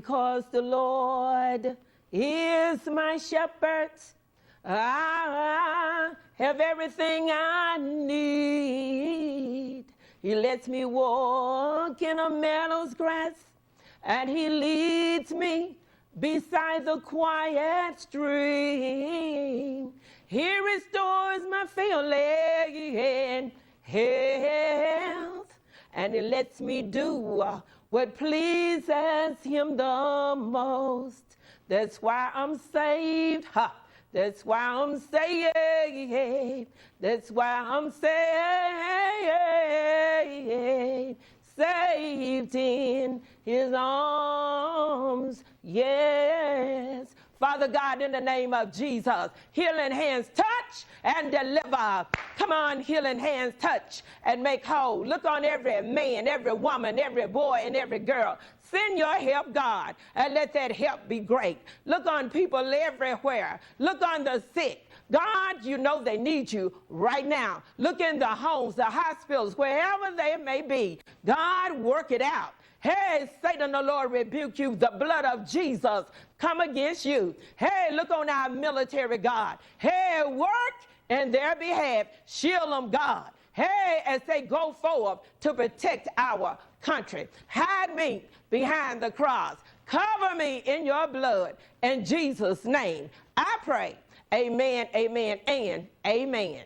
Because the Lord is my shepherd, I have everything I need. He lets me walk in a meadow's grass, and he leads me beside the quiet stream. He restores my failing health, and he lets me do what pleases him the most. That's why I'm saved. Ha! That's why I'm saved. That's why I'm saved. Saved in his arms. Yes. Father God, in the name of Jesus, healing hands touch and deliver. Come on, healing hands touch and make whole. Look on every man, every woman, every boy, and every girl. Send your help, God, and let that help be great. Look on people everywhere. Look on the sick. God, you know they need you right now. Look in the homes, the hospitals, wherever they may be. God, work it out. Hey, Satan, the Lord rebuke you. The blood of Jesus come against you. Hey, look on our military, God. Hey, work in their behalf. Shield them, God. Hey, as they go forward to protect our country. Hide me behind the cross. Cover me in your blood. In Jesus' name, I pray. Amen, amen, and amen.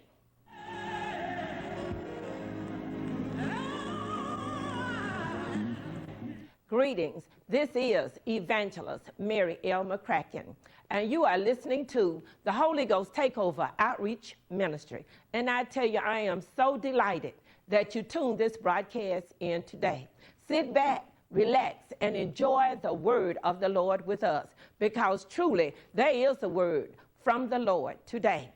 Greetings. This is Evangelist Mary L. McCracken, and you are listening to the Holy Ghost Takeover Outreach Ministry. And I tell you, I am so delighted that you tuned this broadcast in today. Sit back, relax, and enjoy the word of the Lord with us, because truly there is a word from the Lord today.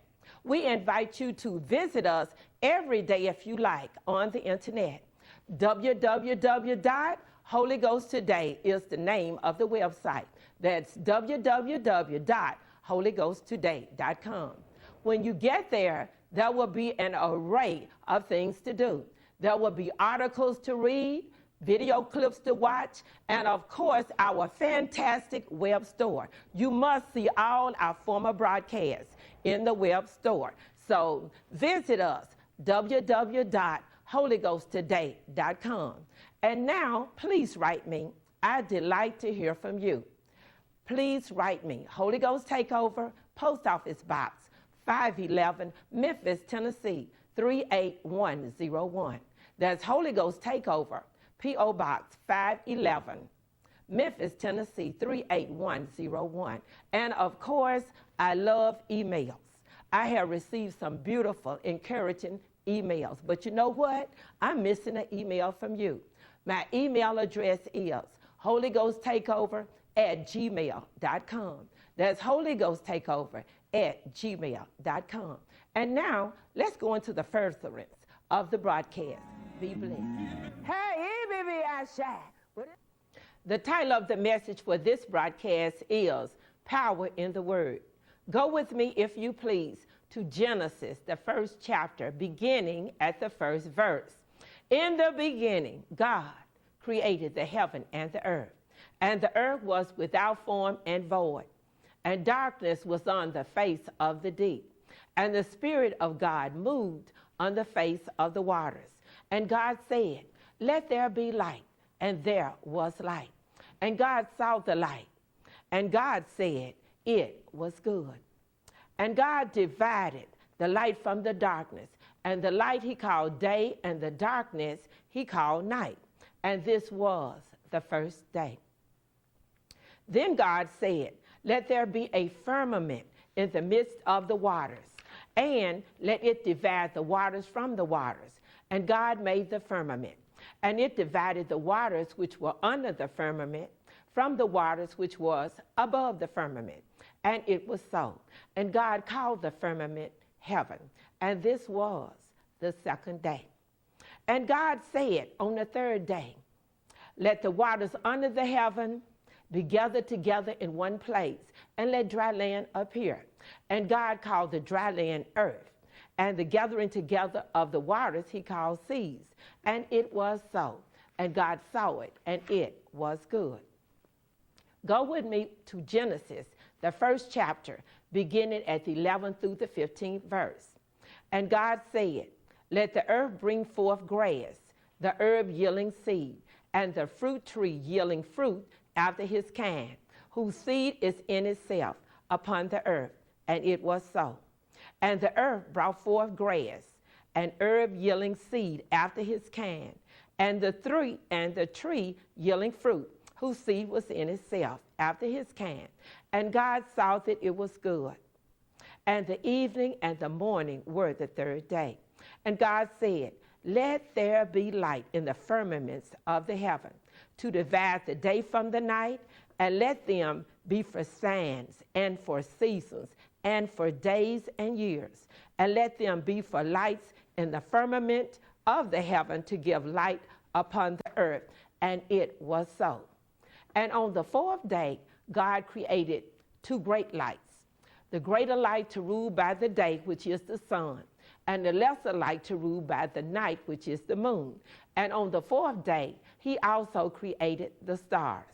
We invite you to visit us every day if you like on the internet. Holy Ghost Today is the name of the website. That's www.holyghosttoday.com. When you get there, there will be an array of things to do. There will be articles to read, video clips to watch, and of course, our fantastic web store. You must see all our former broadcasts in the web store. So visit us, www.holyghosttoday.com. And now, please write me. I delight to hear from you. Please write me. Holy Ghost Takeover, Post Office Box 511, Memphis, Tennessee 38101. That's Holy Ghost Takeover, P.O. Box 511, Memphis, Tennessee 38101. And of course, I love emails. I have received some beautiful, encouraging emails. But you know what? I'm missing an email from you. My email address is holyghosttakeover@gmail.com. That's holyghosttakeover@gmail.com. And now, let's go into the furtherance of the broadcast. Be blessed. Hey, baby, I shine. The title of the message for this broadcast is Power in the Word. Go with me, if you please, to Genesis, the first chapter, beginning at the first verse. In the beginning, God created the heaven and the earth was without form and void, and darkness was on the face of the deep. And the Spirit of God moved on the face of the waters. And God said, "Let there be light," and there was light. And God saw the light, and God said, "It was good." And God divided the light from the darkness, and the light he called day, and the darkness he called night. And this was the first day. Then God said, "Let there be a firmament in the midst of the waters, and let it divide the waters from the waters." And God made the firmament, and it divided the waters which were under the firmament from the waters which was above the firmament. And it was so. And God called the firmament heaven. And this was the second day. And God said on the third day, "Let the waters under the heaven be gathered together in one place, and let dry land appear." And God called the dry land earth, and the gathering together of the waters he called seas. And it was so. And God saw it, and it was good. Go with me to Genesis, the first chapter, beginning at the 11th through the 15th verse. And God said, let the earth bring forth grass, the herb yielding seed, and the fruit tree yielding fruit after his kind, whose seed is in itself upon the earth. And it was so. And the earth brought forth grass, and herb yielding seed after his kind, and the tree yielding fruit, whose seed was in itself after his kind. And God saw that it was good. And the evening and the morning were the third day. And God said, let there be light in the firmaments of the heaven, to divide the day from the night, and let them be for signs and for seasons and for days and years, and let them be for lights in the firmament of the heaven to give light upon the earth. And it was so. And on the fourth day, God created two great lights, the greater light to rule by the day, which is the sun, and the lesser light to rule by the night, which is the moon. And on the fourth day, he also created the stars.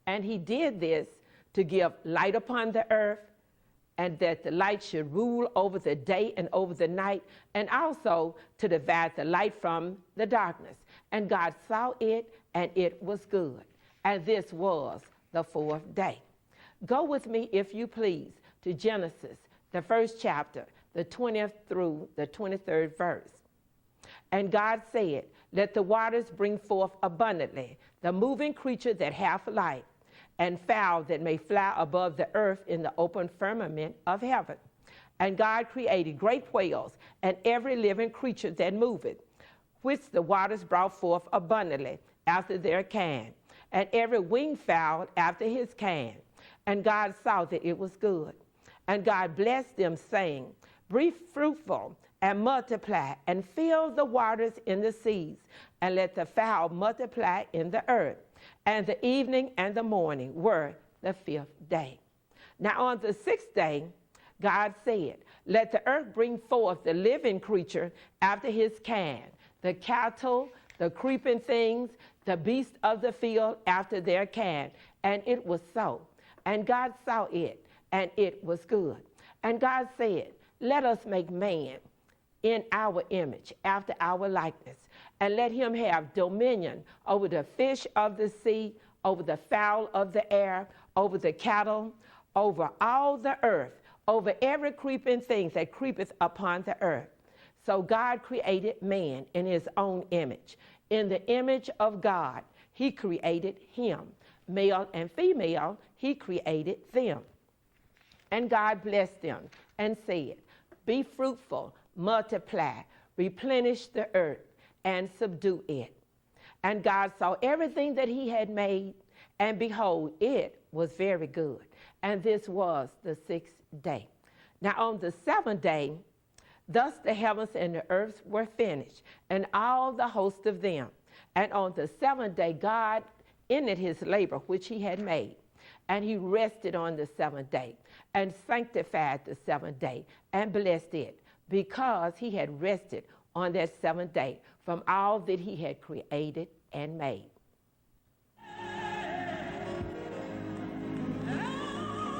And he did this to give light upon the earth, and that the light should rule over the day and over the night, and also to divide the light from the darkness. And God saw it, and it was good. And this was the fourth day. Go with me, if you please, to Genesis, the first chapter, the 20th through the 23rd verse. And God said, let the waters bring forth abundantly the moving creature that hath life, and fowl that may fly above the earth in the open firmament of heaven. And God created great whales and every living creature that moveth, which the waters brought forth abundantly after their kind, and every winged fowl after his kind. And God saw that it was good. And God blessed them, saying, be fruitful and multiply, and fill the waters in the seas, and let the fowl multiply in the earth. And the evening and the morning were the fifth day. Now on the sixth day, God said, let the earth bring forth the living creature after his kind, the cattle, the creeping things, the beasts of the field after their kind. And it was so. And God saw it, and it was good. And God said, let us make man in our image, after our likeness, and let him have dominion over the fish of the sea, over the fowl of the air, over the cattle, over all the earth, over every creeping thing that creepeth upon the earth. So God created man in his own image. In the image of God, he created him. Male and female, he created them. And God blessed them and said, be fruitful, multiply, replenish the earth, and subdue it. And God saw everything that he had made, and behold, it was very good. And this was the sixth day. Now on the seventh day, thus the heavens and the earth were finished, and all the host of them. And on the seventh day, God ended his labor which he had made. And he rested on the seventh day, and sanctified the seventh day, and blessed it, because he had rested on that seventh day from all that he had created and made.